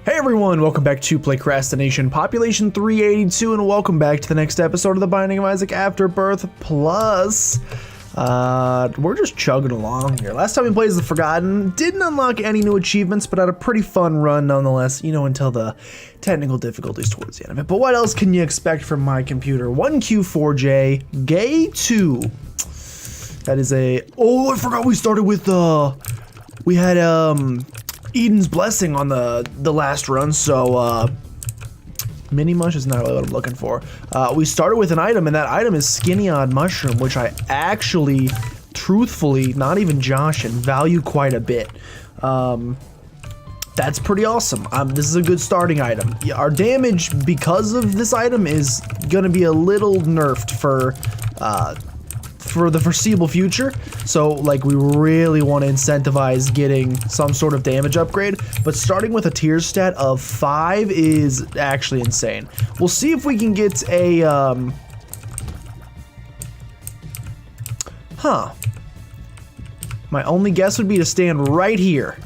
Hey everyone, welcome back to PlaycrastiNation, population 382, and welcome back to the next episode of The Binding of Isaac Afterbirth Plus. We're just chugging along here. Last time we played as the Forgotten, didn't unlock any new achievements, but had a pretty fun run nonetheless, you know, until the technical difficulties towards the end of it. But what else can you expect from my computer? 1Q4J, Gay 2. That is a... Oh, I forgot we started with, we had, Eden's Blessing on the last run, so mini mush is not really what I'm looking for. We started with an item, and that item is Skinny Odd Mushroom, which I actually, truthfully, not even joshing, value quite a bit. That's pretty awesome. This is a good starting item. Yeah, our damage because of this item is gonna be a little nerfed for the foreseeable future, so like we really want to incentivize getting some sort of damage upgrade, but starting with a tier stat of 5 is actually insane. We'll see if we can get a my only guess would be to stand right here.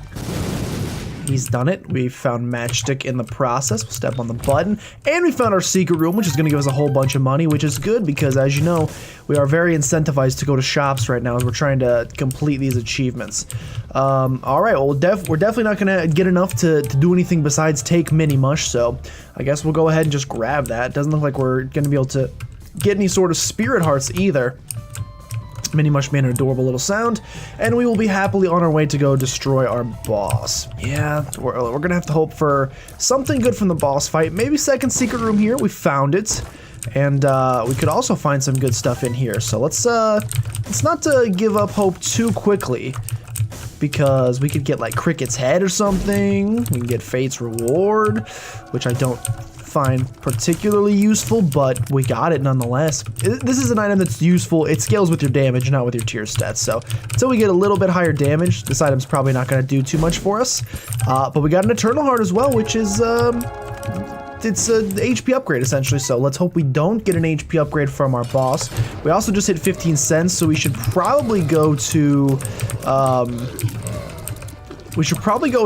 He's done it. We found Matchstick in the process. We'll step on the button. And we found our secret room, which is going to give us a whole bunch of money, which is good because, as you know, we are very incentivized to go to shops right now as we're trying to complete these achievements. Alright, well, we're definitely not going to get enough to do anything besides take Mini Mush, so I guess we'll go ahead and just grab that. Doesn't look like we're going to be able to get any sort of spirit hearts either. Mini Mush made an adorable little sound, and we will be happily on our way to go destroy our boss. Yeah, we're gonna have to hope for something good from the boss fight. Maybe second secret room here. We found it, and we could also find some good stuff in here. So let's not give up hope too quickly, because we could get like Cricket's head or something. We can get Fate's reward, which I don't find particularly useful, but we got it nonetheless. This is an item that's useful. It scales with your damage, not with your tier stats, so until we get a little bit higher damage, this item's probably not going to do too much for us. But we got an Eternal Heart as well, which is it's an HP upgrade essentially, so let's hope we don't get an HP upgrade from our boss. We also just hit 15 cents, so we should probably go to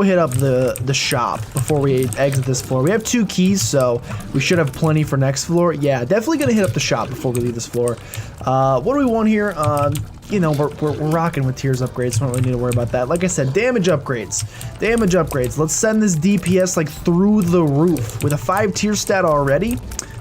hit up the shop before we exit this floor. We have 2 keys, so we should have plenty for next floor. Yeah, definitely gonna hit up the shop before we leave this floor. What do we want here? You know, we're rocking with tiers upgrades, so we don't really need to worry about that. Like I said, damage upgrades. Damage upgrades. Let's send this DPS like through the roof with a 5 tier stat already.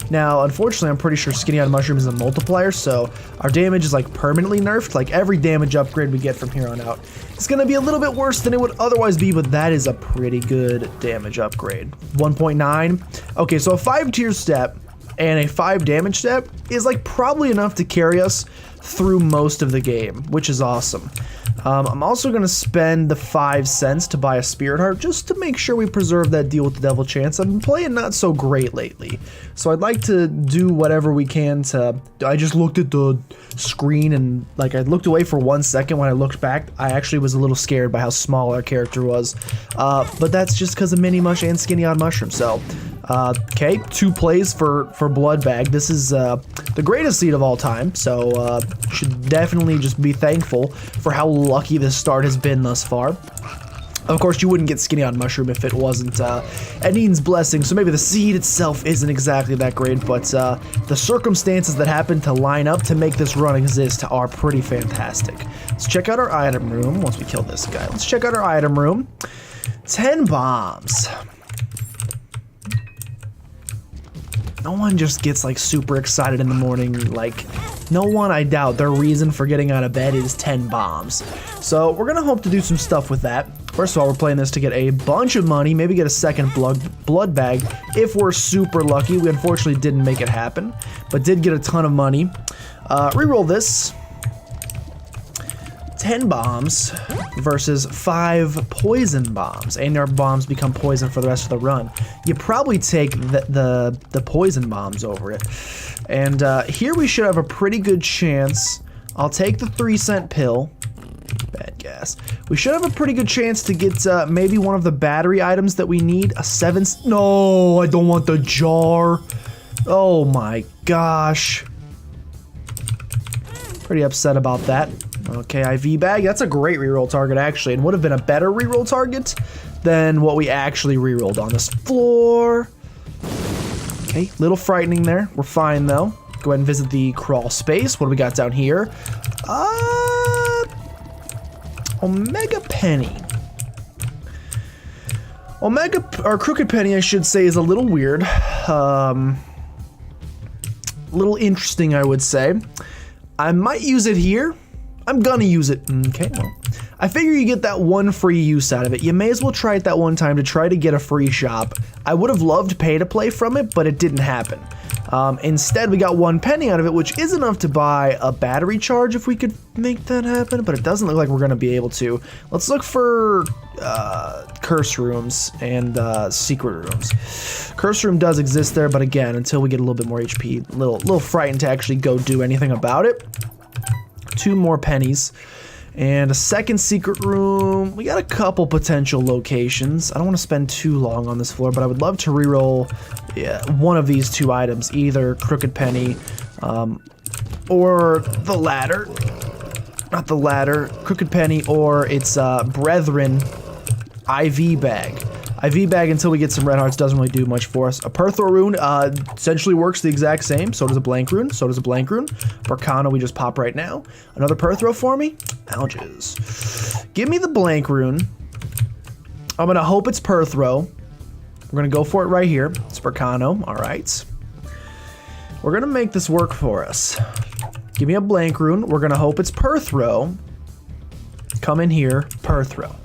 Now, unfortunately, I'm pretty sure Skinny Odd Mushroom is a multiplier, so our damage is like permanently nerfed. Like every damage upgrade we get from here on out, it's gonna be a little bit worse than it would otherwise be, but that is a pretty good damage upgrade. 1.9. Okay, so a 5 tier step and a 5 damage step is like probably enough to carry us through most of the game, which is awesome. I'm also going to spend the 5 cents to buy a Spirit Heart just to make sure we preserve that Deal with the Devil chance. I've been playing not so great lately, so I'd like to do whatever we can to... I just looked at the screen and like I looked away for 1 second. When I looked back, I actually was a little scared by how small our character was, but that's just because of Mini Mush and Skinny Odd Mushroom. So okay, 2 plays for Blood Bag. This is the greatest seed of all time, so should definitely just be thankful for how lucky this start has been thus far. Of course, you wouldn't get Skinny Odd Mushroom if it wasn't an Eden's Blessing, so maybe the seed itself isn't exactly that great, but the circumstances that happen to line up to make this run exist are pretty fantastic. Let's check out our item room once we kill this guy. Let's check out our item room. 10 bombs. No one just gets like super excited in the morning, like no one, I doubt, their reason for getting out of bed is 10 bombs. So we're gonna hope to do some stuff with that. First of all, we're playing this to get a bunch of money, maybe get a second blood bag if we're super lucky. We unfortunately didn't make it happen, but did get a ton of money. Reroll this. 10 bombs versus 5 poison bombs, and our bombs become poison for the rest of the run. You probably take the poison bombs over it. And here we should have a pretty good chance. I'll take the 3-cent pill. Bad gas. We should have a pretty good chance to get maybe one of the battery items that we need. A 7... No, I don't want the jar. Oh my gosh. Pretty upset about that. Okay, IV bag. That's a great reroll target, actually, and would have been a better reroll target than what we actually rerolled on this floor. Okay, little frightening there. We're fine though. Go ahead and visit the crawl space. What do we got down here? Omega Penny. Crooked Penny, I should say, is a little weird. Little interesting, I would say. I might use it here. I'm gonna use it. Okay, well, I figure you get that one free use out of it. You may as well try it that one time to try to get a free shop. I would have loved pay to play from it, but it didn't happen. Instead, we got 1 penny out of it, which is enough to buy a battery charge if we could make that happen, but it doesn't look like we're gonna be able to. Let's look for curse rooms and secret rooms. Curse room does exist there, but again, until we get a little bit more HP, a little frightened to actually go do anything about it. 2 more pennies. And a second secret room. We got a couple potential locations. I don't want to spend too long on this floor, but I would love to reroll one of these 2 items, either Crooked Penny or the ladder. Not the ladder, Crooked Penny, or its Brethren IV bag. IV bag until we get some red hearts doesn't really do much for us. A Perthor rune essentially works the exact same. So does a blank rune. So does a blank rune. Barcana we just pop right now. Another Perthor for me. Alges. Give me the blank rune. I'm gonna hope it's Perthro. We're gonna go for it right here. It's Barcano. All right. We're gonna make this work for us. Give me a blank rune. We're gonna hope it's Perthro. Come in here, Perthro.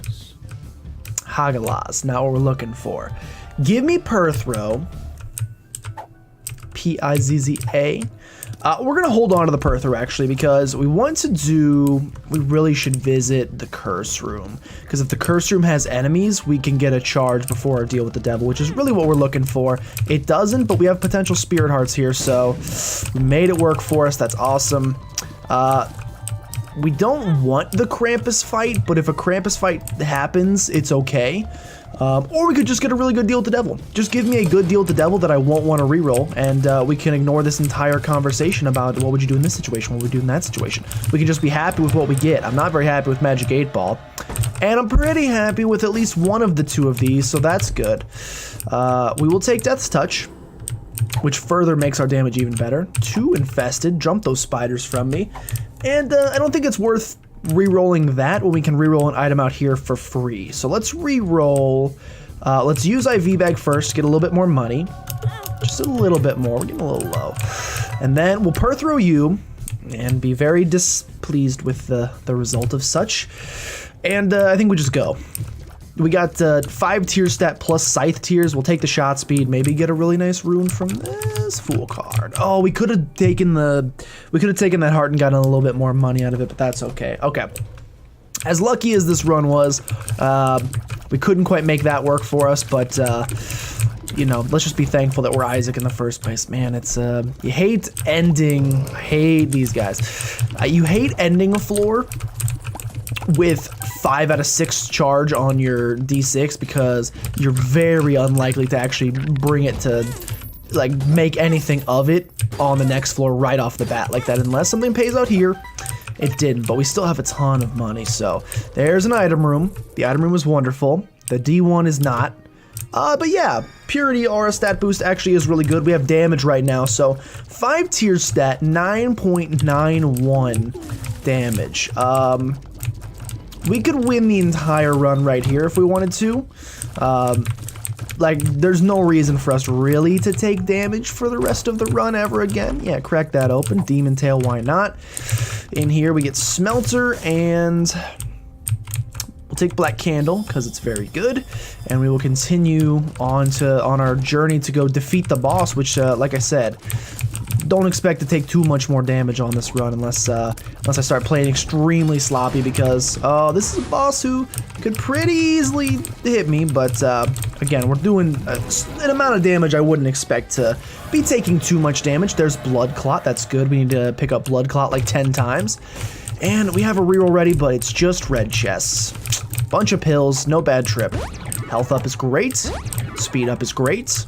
Hagalaz, not what we're looking for. Give me Perthro. P-I-Z-Z-A. We're gonna hold on to the Perthro actually because we really should visit the curse room. Because if the curse room has enemies, we can get a charge before our deal with the devil, which is really what we're looking for. It doesn't, but we have potential spirit hearts here, so we made it work for us. That's awesome. We don't want the Krampus fight, but if a Krampus fight happens, it's okay. Or we could just get a really good deal with the devil. Just give me a good deal with the devil that I won't want to reroll, and we can ignore this entire conversation about what would you do in this situation, what would we do in that situation. We can just be happy with what we get. I'm not very happy with Magic 8 Ball, and I'm pretty happy with at least one of the 2 of these, so that's good. We will take Death's Touch, which further makes our damage even better. 2 infested, jump those spiders from me. And I don't think it's worth re-rolling that when we can re-roll an item out here for free. So let's re-roll. Let's use IV bag first, get a little bit more money. Just a little bit more, we're getting a little low. And then we'll Perthro you and be very displeased with the result of such. And I think we just go. We got 5 tier stat plus scythe tiers. We'll take the shot speed, maybe get a really nice rune from this fool card. Oh, we could have taken that heart and gotten a little bit more money out of it, but that's okay. Okay. As lucky as this run was, we couldn't quite make that work for us, but you know, let's just be thankful that we're Isaac in the first place. Man, it's you hate ending. I hate these guys. You hate ending a floor with 5 out of 6 charge on your D6 because you're very unlikely to actually bring it to, like, make anything of it on the next floor right off the bat like that, unless something pays out here. It didn't, but we still have a ton of money, so there's an item room. The item room was wonderful. The D1 is not. But yeah, Purity Aura stat boost actually is really good. We have damage right now, so 5 tier stat, 9.91 damage. We could win the entire run right here if we wanted to. Like, there's no reason for us really to take damage for the rest of the run ever again. Yeah, crack that open. Demon Tail, why not? In here, we get Smelter, and we'll take Black Candle, because it's very good. And we will continue on our journey to go defeat the boss, which, like I said, don't expect to take too much more damage on this run unless I start playing extremely sloppy, because this is a boss who could pretty easily hit me, but again, we're doing an amount of damage I wouldn't expect to be taking too much damage. There's Blood Clot, that's good. We need to pick up Blood Clot like 10 times. And we have a reroll ready, but it's just red chests. Bunch of pills, no bad trip. Health up is great. Speed up is great.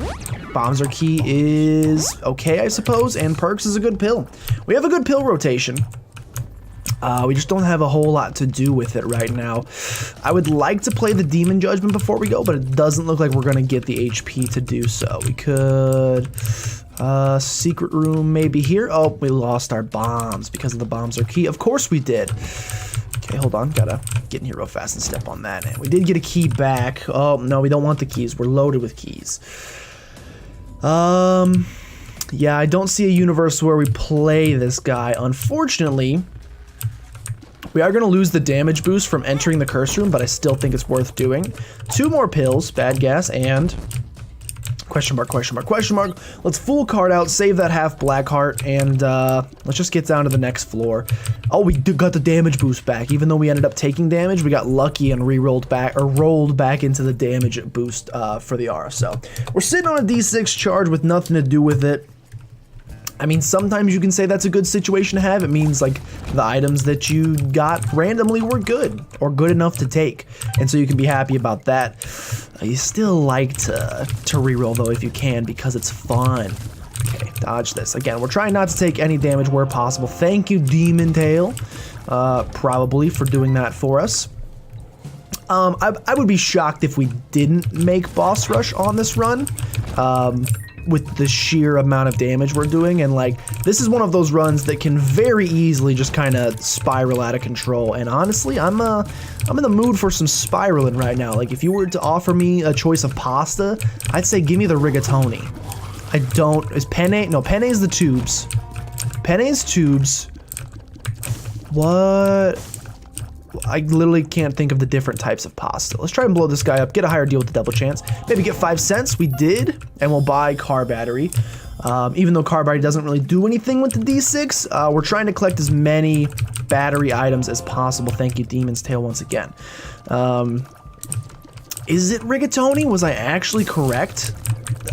Bombs key is okay, I suppose, and perks is a good pill. We have a good pill rotation. We just don't have a whole lot to do with it right now. I would like to play the Demon Judgment before we go, but it doesn't look like we're going to get the HP to do so. We could... secret room maybe here. Oh, we lost our bombs because of the bombs are key. Of course we did. Okay, hold on. Gotta get in here real fast and step on that. And we did get a key back. Oh, no, we don't want the keys. We're loaded with keys. Yeah, I don't see a universe where we play this guy. Unfortunately, we are going to lose the damage boost from entering the curse room, but I still think it's worth doing. 2 more pills, bad gas, and... question mark, question mark, question mark. Let's full card out, save that half black heart, and let's just get down to the next floor. Oh, we got the damage boost back. Even though we ended up taking damage, we got lucky and re-rolled back, or rolled back into the damage boost for the aura. So we're sitting on a D6 charge with nothing to do with it. I mean, sometimes you can say that's a good situation to have. It means like the items that you got randomly were good or good enough to take. And so you can be happy about that. You still like to reroll though if you can because it's fun. Okay, dodge this. Again, we're trying not to take any damage where possible. Thank you, Demon Tail, probably for doing that for us. I would be shocked if we didn't make boss rush on this run. With the sheer amount of damage we're doing, and like this is one of those runs that can very easily just kind of spiral out of control. And honestly, I'm in the mood for some spiraling right now. Like if you were to offer me a choice of pasta, I'd say give me the rigatoni. I don't. Is penne? No, penne is the tubes. Penne is tubes. What? I literally can't think of the different types of pasta. Let's try and blow this guy up, get a higher deal with the double chance. Maybe get 5 cents. We did, and we'll buy car battery. Even though car battery doesn't really do anything with the D6, we're trying to collect as many battery items as possible. Thank you, Demon's Tail, once again. Is it rigatoni? Was I actually correct?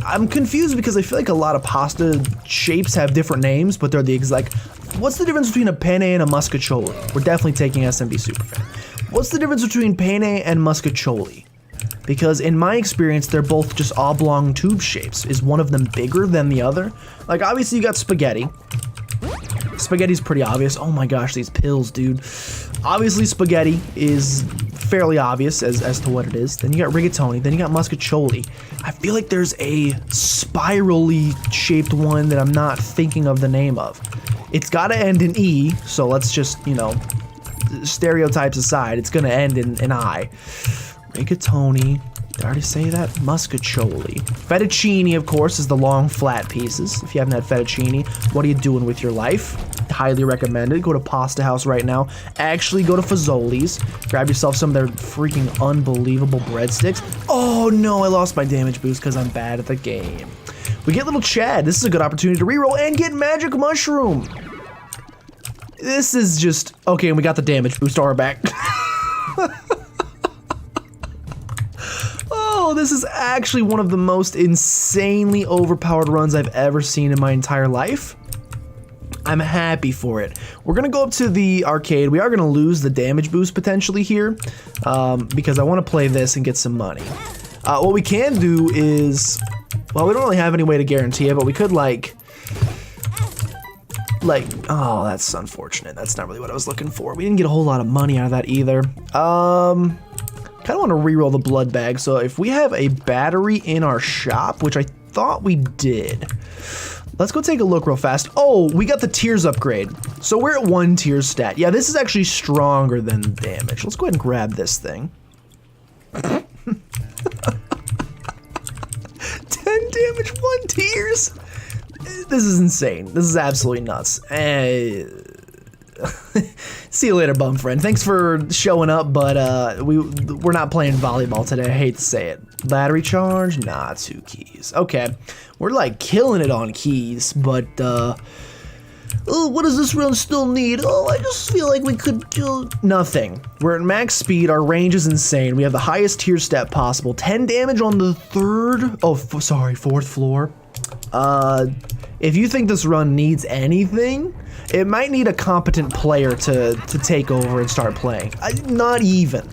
I'm confused because I feel like a lot of pasta shapes have different names, but they're the exact... What's the difference between a penne and a muscatoli? We're definitely taking SMB Superfan. What's the difference between penne and muscatoli? Because in my experience, they're both just oblong tube shapes. Is one of them bigger than the other? Like, obviously you got spaghetti. Spaghetti's pretty obvious. Oh my gosh, these pills, dude. Obviously spaghetti is fairly obvious as to what it is. Then you got rigatoni, then you got muscatoli. I feel like there's a spirally shaped one that I'm not thinking of the name of. It's gotta end in E, so let's just, you know, stereotypes aside, it's gonna end in an I. Rigatoni, did I already say that? Muscatoli. Fettuccine, of course, is the long flat pieces. If you haven't had fettuccine, what are you doing with your life? Highly recommended. Go to Pasta House right now. Actually, go to Fazoli's. Grab yourself some of their freaking unbelievable breadsticks. Oh no, I lost my damage boost because I'm bad at the game. We get little Chad. This is a good opportunity to reroll and get Magic Mushroom. This is just... Okay, and we got the damage boost aura back. Oh, this is actually one of the most insanely overpowered runs I've ever seen in my entire life. I'm happy for it. We're gonna go up to the arcade. We are gonna lose the damage boost potentially here because I want to play this and get some money. What we can do is... Well, we don't really have any way to guarantee it, but we could like, oh, that's unfortunate. That's not really what I was looking for. We didn't get a whole lot of money out of that either. Kind of want to reroll the blood bag. So if we have a battery in our shop, which I thought we did, let's go take a look real fast. Oh, we got the tears upgrade. So we're at 1 tears stat. Yeah, this is actually stronger than damage. Let's go ahead and grab this thing. 10 damage, 1 tears. This is insane. This is absolutely nuts. See you later, bum friend. Thanks for showing up, but we're not playing volleyball today. I hate to say it. Battery charge? Nah, 2 keys. Okay, we're like killing it on keys, but oh, what does this run still need? Oh, I just feel like we could do nothing. We're at max speed. Our range is insane. We have the highest tier stat possible. 10 damage on the 3rd. Oh, sorry, 4th floor. If you think this run needs anything, it might need a competent player to take over and start playing. Not even.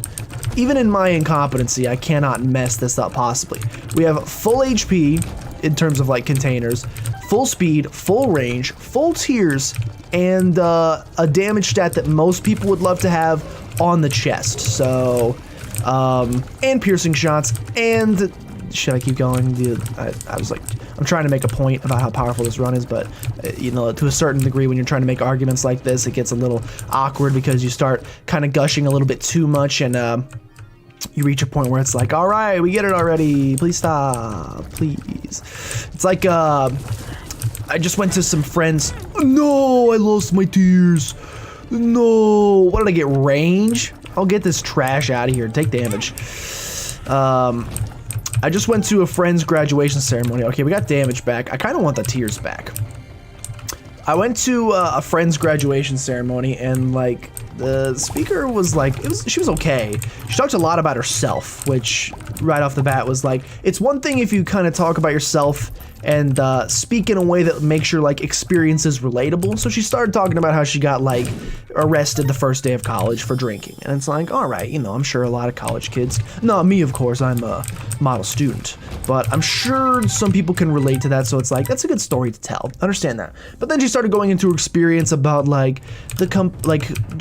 Even in my incompetency, I cannot mess this up possibly. We have full HP in terms of like containers, full speed, full range, full tiers, and a damage stat that most people would love to have on the chest. So, and piercing shots, and should I keep going? I was like, I'm trying to make a point about how powerful this run is, but you know, to a certain degree, when you're trying to make arguments like this, it gets a little awkward because you start kind of gushing a little bit too much, and you reach a point where it's like, all right, we get it already. Please stop, please. It's like, I just went to some friends. No, I lost my tears. No, what did I get? Range? I'll get this trash out of here. Take damage. I just went to a friend's graduation ceremony. Okay, we got damage back. I kind of want the tears back. I went to a friend's graduation ceremony, and like the speaker was like, she was okay. She talked a lot about herself, which right off the bat was like, it's one thing if you kind of talk about yourself and speak in a way that makes your like experiences relatable. So she started talking about how she got like arrested the first day of college for drinking, and it's like, all right, you know, I'm sure a lot of college kids, not me of course, I'm a model student, but I'm sure some people can relate to that. So it's like, that's a good story to tell, understand that. But then she started going into her experience about like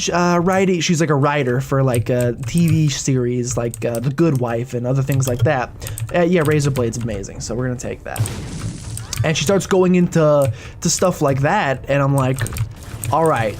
writing. She's like a writer for like a TV series like The Good Wife and other things like that. Yeah, razor blade's amazing, so we're gonna take that. And she starts going into stuff like that, and I'm like, all right,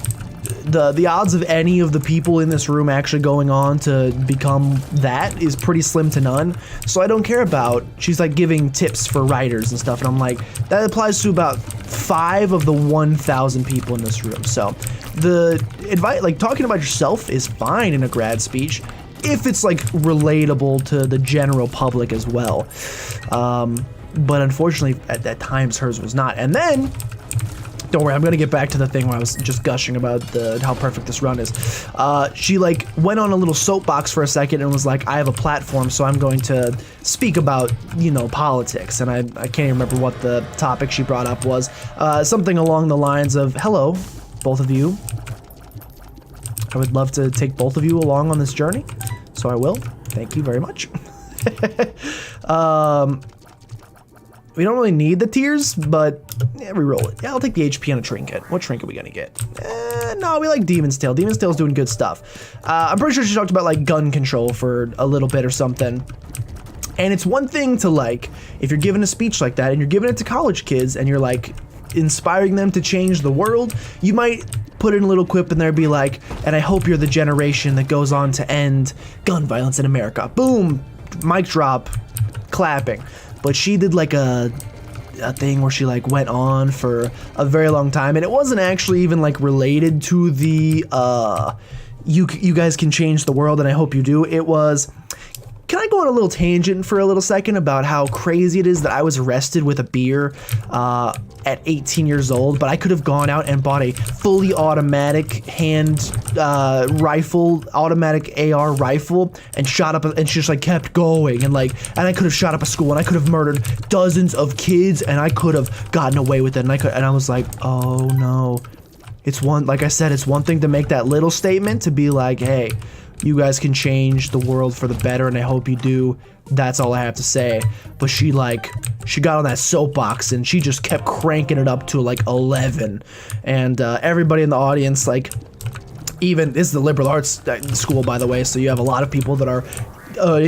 the odds of any of the people in this room actually going on to become that is pretty slim to none. So I don't care about, she's like giving tips for writers and stuff, and I'm like, that applies to about 5 of the 1,000 people in this room. So the advice, like talking about yourself is fine in a grad speech if it's like relatable to the general public as well. But unfortunately, at times hers was not. And then, don't worry, I'm gonna get back to the thing where I was just gushing about how perfect this run is. She like went on a little soapbox for a second and was like, I have a platform, so I'm going to speak about, you know, politics. And I can't even remember what the topic she brought up was. Something along the lines of, hello, both of you. I would love to take both of you along on this journey, so I will. Thank you very much. We don't really need the tears, but yeah, re-roll it. Yeah, I'll take the HP on a trinket. What trinket are we gonna get? No, we like Demon's Tail. Demon's Tail's doing good stuff. I'm pretty sure she talked about like gun control for a little bit or something. And it's one thing to like, if you're giving a speech like that and you're giving it to college kids and you're like inspiring them to change the world, you might put in a little quip in there, be like, and I hope you're the generation that goes on to end gun violence in America. Boom, mic drop, clapping. But she did like a thing where she like went on for a very long time, and it wasn't actually even like related to the you guys can change the world and I hope you do. It was, can I go on a little tangent for a little second about how crazy it is that I was arrested with a beer at 18 years old, but I could have gone out and bought a fully automatic hand rifle, automatic AR rifle, and shot up, and she just like kept going, and I could have shot up a school, and I could have murdered dozens of kids, and I could have gotten away with it, and I was like, oh no. It's one, like I said, it's one thing to make that little statement, to be like, hey, you guys can change the world for the better, and I hope you do. That's all I have to say. But she got on that soapbox, and she just kept cranking it up to like 11. And everybody in the audience, like, even, this is the liberal arts school, by the way, so you have a lot of people that are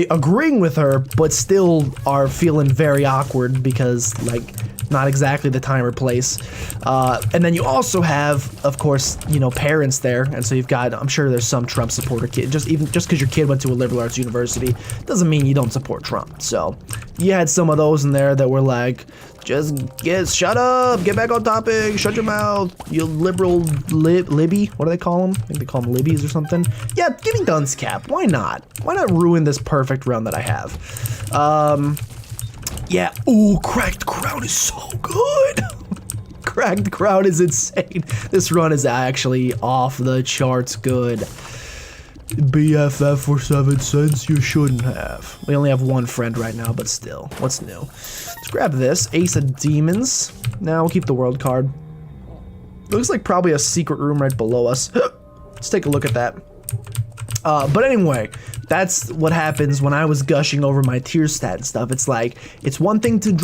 agreeing with her, but still are feeling very awkward because, like, not exactly the time or place. And then you also have, of course, you know, parents there, and so you've got, I'm sure there's some Trump supporter kid. Just because your kid went to a liberal arts university doesn't mean you don't support Trump. So you had some of those in there that were like, shut up, get back on topic, shut your mouth, you liberal Libby. What do they call them? I think they call them Libbies or something. Yeah, give me guns, Cap. Why not? Why not ruin this perfect run that I have? Yeah, ooh, Cracked Crown is so good. Cracked Crown is insane. This run is actually off the charts good. BFF for 7 cents, you shouldn't have. We only have one friend right now, but still, what's new? Let's grab this, Ace of Demons. Now we'll keep the world card. Looks like probably a secret room right below us. Let's take a look at that. But anyway, That's what happens when I was gushing over my tier stat and stuff. It's like, it's one thing to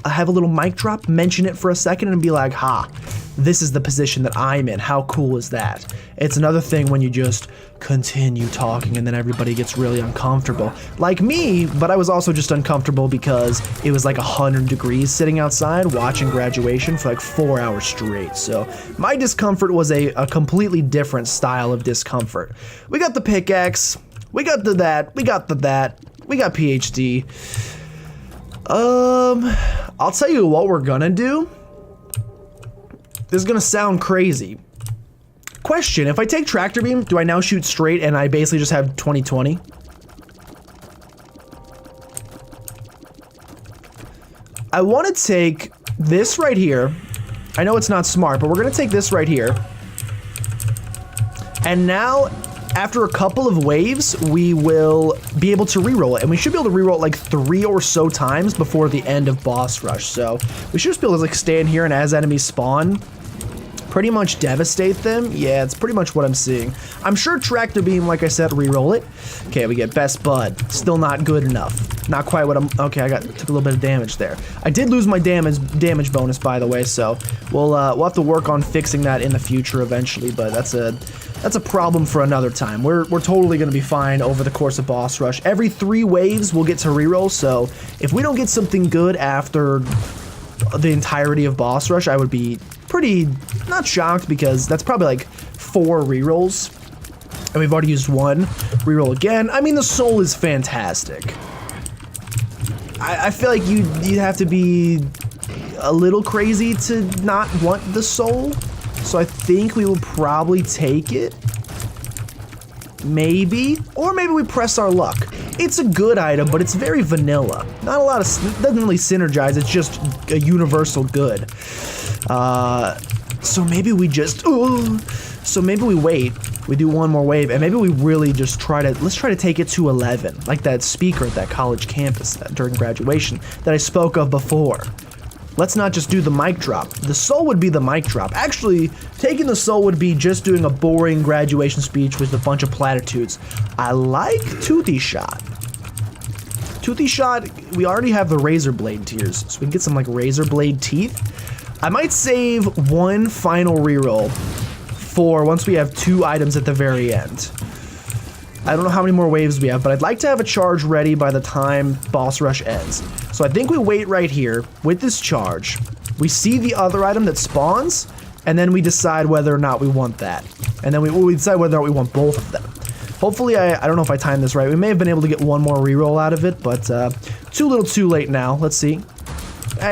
have a little mic drop, mention it for a second and be like, ha, this is the position that I'm in. How cool is that? It's another thing when you just continue talking and then everybody gets really uncomfortable. Like me, but I was also just uncomfortable because it was like 100 degrees sitting outside watching graduation for like 4 hours straight. So my discomfort was a completely different style of discomfort. We got the pickaxe. We got the that, we got the that, we got PhD. I'll tell you what we're gonna do. This is gonna sound crazy. Question, if I take tractor beam, do I now shoot straight and I basically just have 20/20? I wanna take this right here. I know it's not smart, but we're gonna take this right here. And now, after a couple of waves, we will be able to reroll it, and we should be able to reroll it like 3 or so times before the end of boss rush. So we should just be able to like stand here and as enemies spawn, pretty much devastate them. Yeah, it's pretty much what I'm seeing. I'm sure tractor beam, like I said, reroll it. Okay, we get best bud. Still not good enough. Not quite what I'm. Okay, I took a little bit of damage there. I did lose my damage bonus, by the way, so we'll have to work on fixing that in the future eventually. But that's a problem for another time. We're totally gonna be fine over the course of boss rush. Every 3 waves we'll get to reroll, so if we don't get something good after the entirety of boss rush, I would be pretty not shocked because that's probably like 4 rerolls. And we've already used 1. Reroll again. I mean, the soul is fantastic. I feel like you'd have to be a little crazy to not want the soul. So I think we will probably take it. Maybe. Or maybe we press our luck. It's a good item, but it's very vanilla. Not a lot of, doesn't really synergize, it's just a universal good. So maybe we just, so maybe we wait, we do 1 more wave, and maybe we really just let's try to take it to 11, like that speaker at that college campus during graduation that I spoke of before. Let's not just do the mic drop. The soul would be the mic drop. Actually, taking the soul would be just doing a boring graduation speech with a bunch of platitudes. I like Toothy Shot. Toothy Shot, we already have the razor blade tiers, so we can get some like razor blade teeth. I might save 1 final reroll for once we have 2 items at the very end. I don't know how many more waves we have, but I'd like to have a charge ready by the time boss rush ends. So I think we wait right here with this charge. We see the other item that spawns, and then we decide whether or not we want that. And then we decide whether or not we want both of them. Hopefully, I don't know if I timed this right. We may have been able to get 1 more reroll out of it, but too little too late now. Let's see.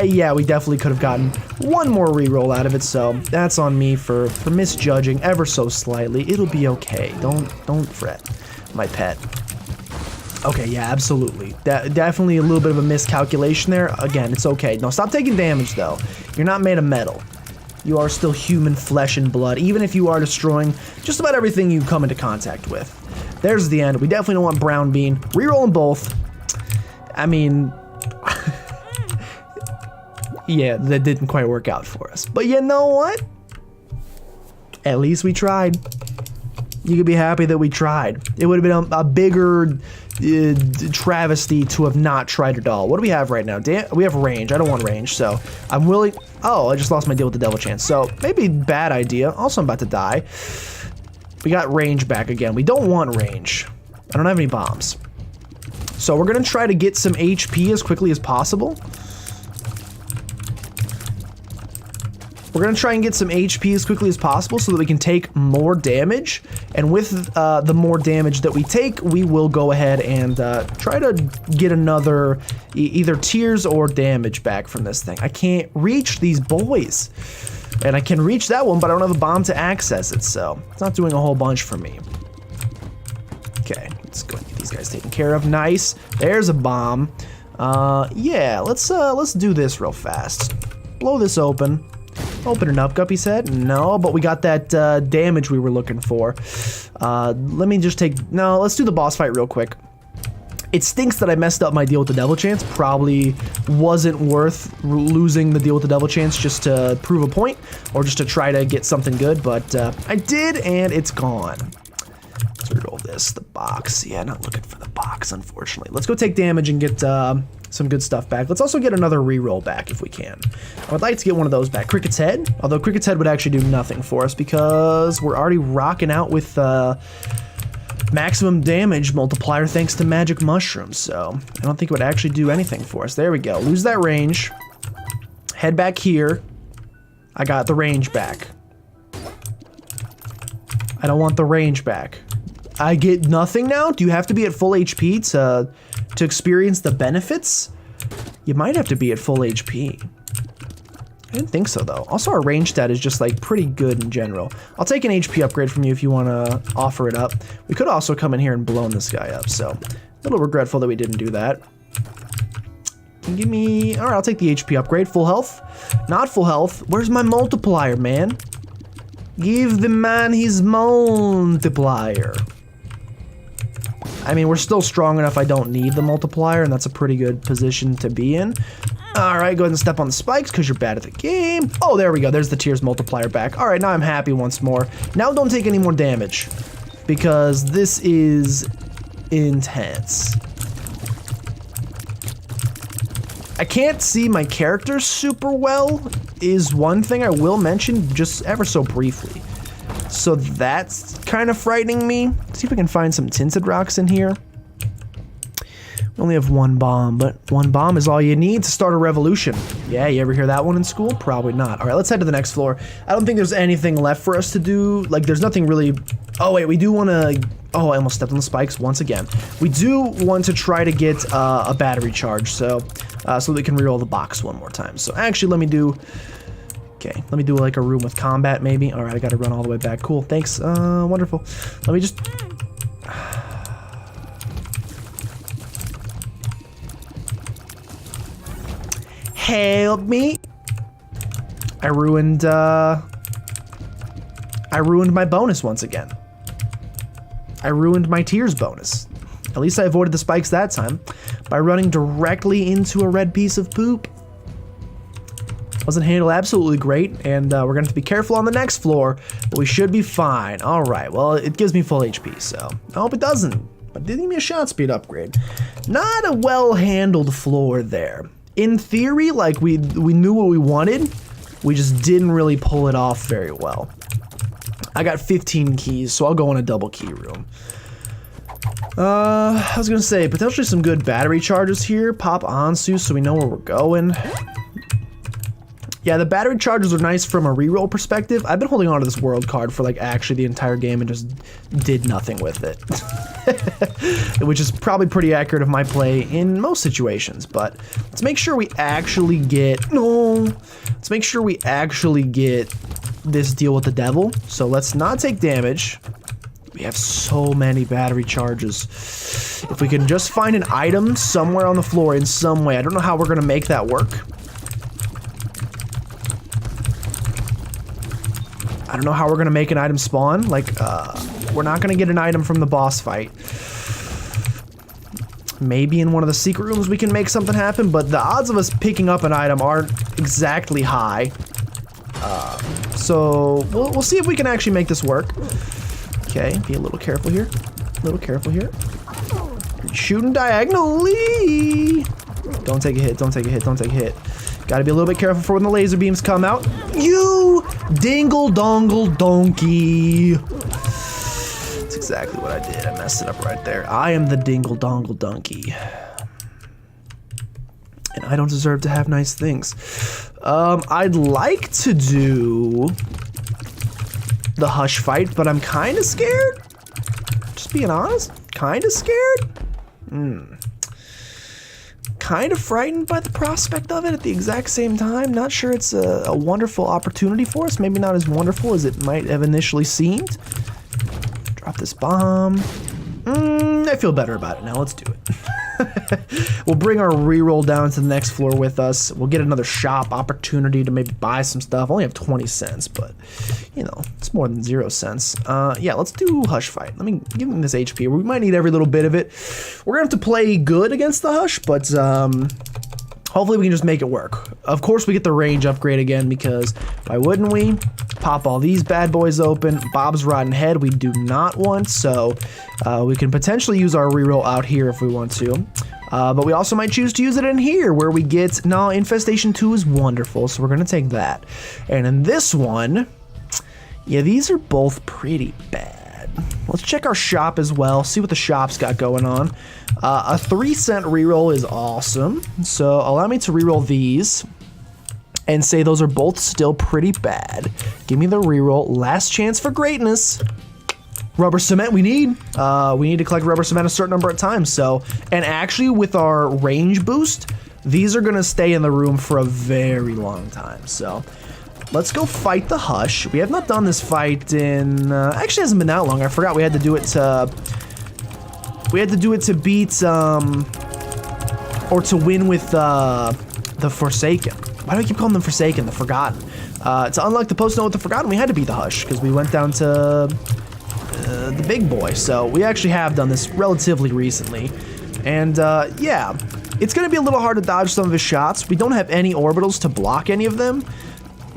Yeah, we definitely could have gotten 1 more reroll out of it, so that's on me for misjudging ever so slightly. It'll be okay. Don't fret, my pet. Okay, yeah, absolutely. Definitely a little bit of a miscalculation there. Again, it's okay. No, stop taking damage, though. You're not made of metal. You are still human flesh and blood, even if you are destroying just about everything you come into contact with. There's the end. We definitely don't want brown bean. Reroll them both. I mean... yeah, that didn't quite work out for us. But you know what? At least we tried. You could be happy that we tried. It would have been a bigger travesty to have not tried at all. What do we have right now? We have range. I don't want range, so I'm willing... Oh, I just lost my deal with the devil chance. So maybe bad idea. Also, I'm about to die. We got range back again. We don't want range. I don't have any bombs. So we're going to try to get some HP as quickly as possible. We're going to try and get some HP as quickly as possible so that we can take more damage. And with the more damage that we take, we will go ahead and try to get another either tears or damage back from this thing. I can't reach these boys. And I can reach that one, but I don't have a bomb to access it, so it's not doing a whole bunch for me. Okay, let's go and get these guys taken care of. Nice. There's a bomb. Yeah, let's do this real fast. Blow this open. Open it up, Guppy's head. No, but we got that damage we were looking for. Let me just take... No, let's do the boss fight real quick. It stinks that I messed up my deal with the devil chance. Probably wasn't worth losing the deal with the devil chance just to prove a point or just to try to get something good, but I did, and it's gone. Let's reroll this. this, the box. Yeah, not looking for the box, unfortunately. Let's go take damage and get some good stuff back. Let's also get another reroll back if we can. I would like to get one of those back. Cricket's Head, although Cricket's Head would actually do nothing for us because we're already rocking out with maximum damage multiplier thanks to magic mushrooms, so I don't think it would actually do anything for us. There we go. Lose that range. Head back here. I got the range back. I don't want the range back. I get nothing now? Do you have to be at full HP to experience the benefits? You might have to be at full HP. I didn't think so though. Also our range stat is just like pretty good in general. I'll take an HP upgrade from you if you want to offer it up. We could also come in here and blown this guy up, so a little regretful that we didn't do that. Give me, all right, I'll take the HP upgrade. Full health? Not full health. Where's my multiplier, man? Give the man his multiplier. I mean, we're still strong enough I don't need the multiplier, and that's a pretty good position to be in. All right, go ahead and step on the spikes because you're bad at the game. Oh, there we go. There's the tears multiplier back. All right, now I'm happy once more. Now don't take any more damage because this is intense. I can't see my character super well is one thing I will mention just ever so briefly. So that's kind of frightening me. Let's see if we can find some tinted rocks in here. We only have one bomb, but one bomb is all you need to start a revolution. Yeah, you ever hear that one in school? Probably not. All right, let's head to the next floor. I don't think there's anything left for us to do. Like, there's nothing really... Oh, wait, we do want to... Oh, I almost stepped on the spikes once again. We do want to try to get a battery charge, so we can reroll the box one more time. So actually, let me do... Okay, let me do like a room with combat, maybe. All right, I got to run all the way back. Cool, thanks. Wonderful. Let me just... Help me. I ruined my bonus once again. I ruined my tears bonus. At least I avoided the spikes that time by running directly into a red piece of poop. Wasn't handled absolutely great, and we're gonna have to be careful on the next floor, but we should be fine. All right, well, it gives me full HP, so I hope it doesn't, but it did give me a shot speed upgrade. Not a well-handled floor there. In theory, like, we knew what we wanted, we just didn't really pull it off very well. I got 15 keys, so I'll go in a double key room. I was gonna say, potentially some good battery charges here. Pop Ansu so we know where we're going. Yeah, the battery charges are nice from a reroll perspective. I've been holding on to this world card for like actually the entire game and just did nothing with it. Which is probably pretty accurate of my play in most situations, but let's make sure we actually get, let's make sure we actually get this deal with the devil. So let's not take damage. We have so many battery charges. If we can just find an item somewhere on the floor in some way, I don't know how we're gonna make that work. I don't know how we're gonna make an item spawn. Like, we're not gonna get an item from the boss fight. Maybe in one of the secret rooms we can make something happen, but the odds of us picking up an item aren't exactly high. So we'll see if we can actually make this work. Okay, be a little careful here. A little careful here. Shooting diagonally. Don't take a hit, don't take a hit, don't take a hit. Gotta be a little bit careful for when the laser beams come out. You dingle dongle donkey. That's exactly what I did. I messed it up right there. I am the dingle dongle donkey. And I don't deserve to have nice things. I'd like to do the hush fight, but I'm kind of scared. Just being honest, kind of scared. Kind of frightened by the prospect of it at the exact same time. Not sure it's a wonderful opportunity for us. Maybe not as wonderful as it might have initially seemed. Drop this bomb. I feel better about it now. Let's do it. We'll bring our reroll down to the next floor with us. We'll get another shop opportunity to maybe buy some stuff. Only have 20 cents, but you know, it's more than 0 cents. Yeah, let's do Hush Fight. Let me give him this HP. We might need every little bit of it. We're gonna have to play good against the Hush, but hopefully we can just make it work. Of course we get the range upgrade again because why wouldn't we? Pop all these bad boys open. Bob's Rotten Head we do not want, so we can potentially use our reroll out here if we want to. But we also might choose to use it in here where we get, no, Infestation 2 is wonderful, so we're going to take that. And in this one, yeah, these are both pretty bad. Let's check our shop as well, see what the shop's got going on. A 3-cent reroll is awesome, so allow me to reroll these and say those are both still pretty bad. Give me the reroll. Last chance for greatness. Rubber cement we need. We need to collect rubber cement a certain number of times, so, and actually with our range boost, these are gonna stay in the room for a very long time, so. Let's go fight the Hush. We have not done this fight in, actually hasn't been that long. I forgot we had to do it to, beat, or to win with, the Forsaken. Why do I keep calling them Forsaken? The Forgotten. To unlock the post-note with the Forgotten, we had to beat the Hush, because we went down to the big boy. So we actually have done this relatively recently. And, yeah, it's going to be a little hard to dodge some of his shots. We don't have any orbitals to block any of them.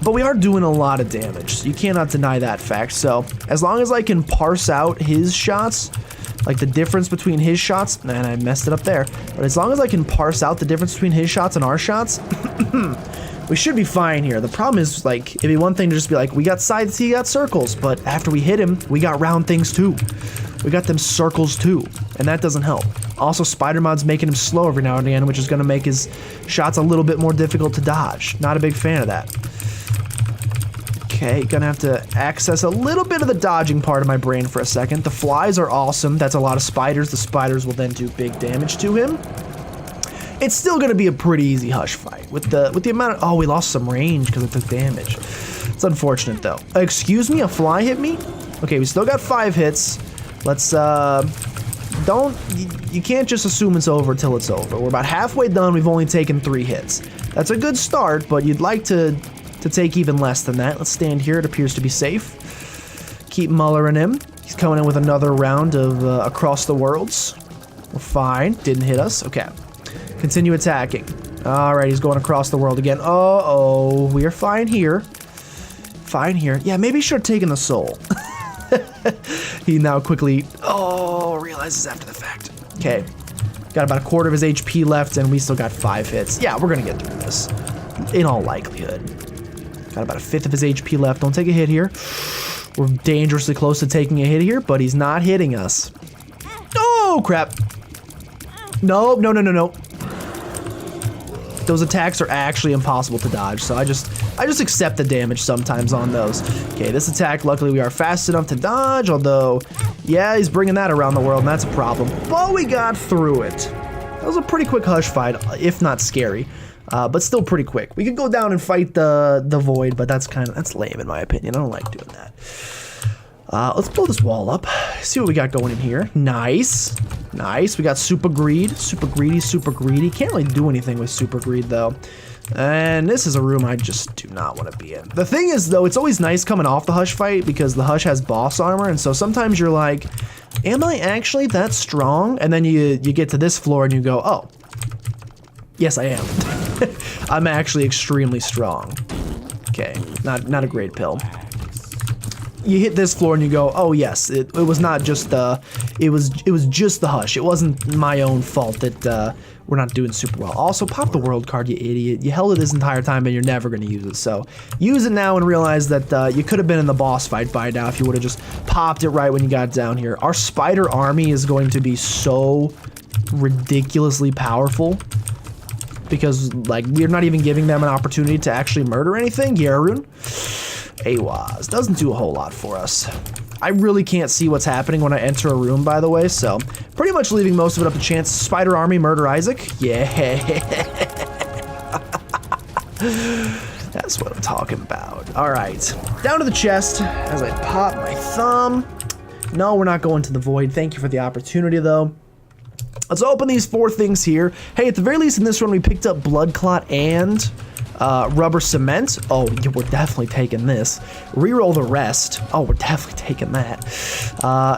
But we are doing a lot of damage, so you cannot deny that fact. So, as long as I can parse out his shots, like the difference between his shots, and I messed it up there, but as long as I can parse out the difference between his shots and our shots, we should be fine here. The problem is, like, it'd be one thing to just be like, we got sides, he got circles, but after we hit him, we got round things too. We got them circles too, and that doesn't help. Also, Spider Mod's making him slow every now and again, which is going to make his shots a little bit more difficult to dodge. Not a big fan of that. Okay, gonna have to access a little bit of the dodging part of my brain for a second. The flies are awesome. That's a lot of spiders. The spiders will then do big damage to him. It's still gonna be a pretty easy Hush fight with the amount of, oh, we lost some range because it took damage. It's unfortunate though. Excuse me, a fly hit me? Okay, we still got 5 hits. Let's you can't just assume it's over till it's over. We're about halfway done. We've only taken 3 hits. That's a good start, but you'd like to take even less than that. Let's stand here. It appears to be safe. Keep mullering him. He's coming in with another round of Across the Worlds. We're fine. Didn't hit us. Okay. Continue attacking. All right, he's going across the world again. Uh-oh. We are fine here. Fine here. Yeah, maybe he should have taken the soul. He now quickly, realizes after the fact. Okay. Got about a quarter of his HP left, and we still got 5 hits. Yeah, we're going to get through this. In all likelihood. Got about a 1/5 of his HP left. Don't take a hit here. We're dangerously close to taking a hit here, but he's not hitting us. Oh, crap. No, no, no, no, no. Those attacks are actually impossible to dodge, so I just accept the damage sometimes on those. Okay, this attack, luckily we are fast enough to dodge, although, yeah, he's bringing that around the world, and that's a problem. But we got through it. That was a pretty quick Hush fight, if not scary. But still pretty quick. We could go down and fight the void, but that's lame in my opinion. I don't like doing that. Let's blow this wall up. See what we got going in here. Nice. Nice. We got super greed. Super greedy, super greedy. Can't really do anything with super greed though. And this is a room I just do not want to be in. The thing is though, it's always nice coming off the Hush fight because the Hush has boss armor, and so sometimes you're like, am I actually that strong? And then you get to this floor and you go, oh, yes I am. I'm actually extremely strong. Okay, not a great pill. You hit this floor and you go, oh yes, it was not just it was just the Hush. It wasn't my own fault that we're not doing super well. Also, pop the world card, you idiot. You held it this entire time and you're never gonna use it. So use it now and realize that you could have been in the boss fight by now if you would have just popped it right when you got down here. Our spider army is going to be so ridiculously powerful, because like we're not even giving them an opportunity to actually murder anything. Yarun, AWAS doesn't do a whole lot for us. I really can't see what's happening when I enter a room, by the way, so pretty much leaving most of it up to chance. Spider army, murder Isaac. Yeah. That's what I'm talking about. All right, down to the chest as I pop my thumb. No, we're not going to the void. Thank you for the opportunity though. Let's open these 4 things here. Hey, at the very least in this one, we picked up Blood Clot and rubber cement. Oh, yeah, we're definitely taking this. Reroll the rest. Oh, we're definitely taking that.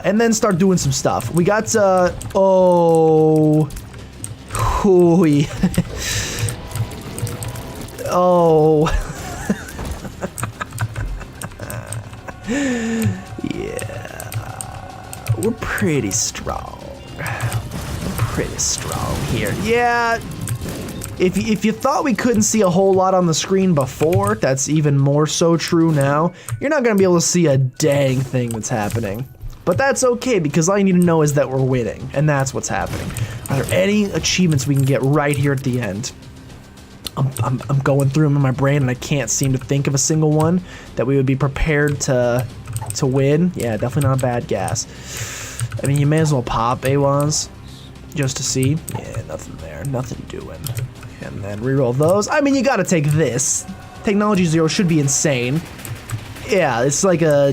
And then start doing some stuff. We got, oh. Hooey. Oh. Yeah, we're pretty strong. We're pretty strong here. Yeah, if you thought we couldn't see a whole lot on the screen before, that's even more so true now. You're not gonna be able to see a dang thing that's happening. But that's okay, because all you need to know is that we're winning, and that's what's happening. Are there any achievements we can get right here at the end? I'm going through them in my brain, and I can't seem to think of a single one that we would be prepared to win. Yeah, definitely not a bad gas. I mean, you may as well pop AWAS just to see. Yeah, nothing there, nothing doing. And then reroll those. I mean, you gotta take this. Technology 0 should be insane. Yeah, it's like a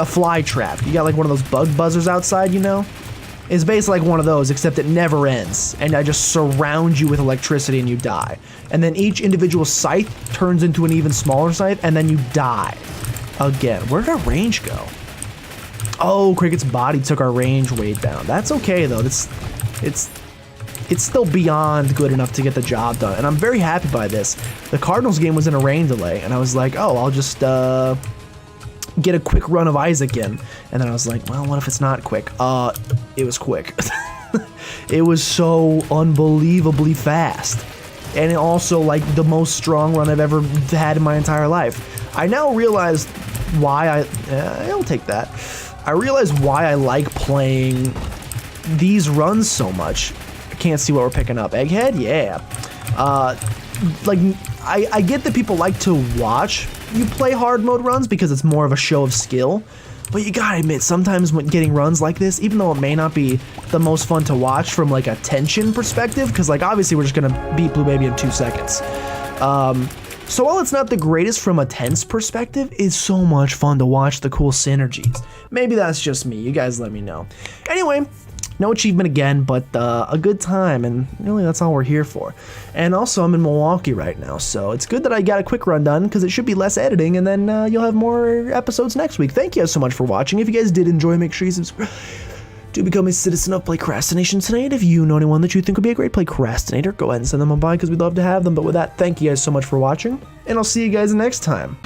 fly trap. You got like one of those bug buzzers outside, you know? It's basically like one of those, except it never ends. And I just surround you with electricity and you die. And then each individual scythe turns into an even smaller scythe, and then you die. Again, where did our range go? Oh, Cricket's body took our range way down. That's okay though. It's still beyond good enough to get the job done, and I'm very happy by this. The Cardinals game was in a rain delay, and I was like, oh, I'll just get a quick run of Isaac in. And then I was like, well, what if it's not quick? It was quick. It was so unbelievably fast. And it also, like, the most strong run I've ever had in my entire life. I now realize why I'll take that. I realize why I like playing these runs so much. Can't see what we're picking up. Egghead? Yeah. Like, I get that people like to watch you play hard mode runs because it's more of a show of skill, but you gotta admit, sometimes when getting runs like this, even though it may not be the most fun to watch from like a tension perspective, because like obviously we're just gonna beat Blue Baby in 2 seconds. So while it's not the greatest from a tense perspective, it's so much fun to watch the cool synergies. Maybe that's just me. You guys let me know. Anyway, no achievement again, but a good time, and really that's all we're here for. And also, I'm in Milwaukee right now, so it's good that I got a quick run done, because it should be less editing, and then you'll have more episodes next week. Thank you guys so much for watching. If you guys did enjoy, make sure you subscribe. Do become a citizen of PlaycrastiNation tonight. If you know anyone that you think would be a great Playcrastinator, go ahead and send them on by, because we'd love to have them. But with that, thank you guys so much for watching, and I'll see you guys next time.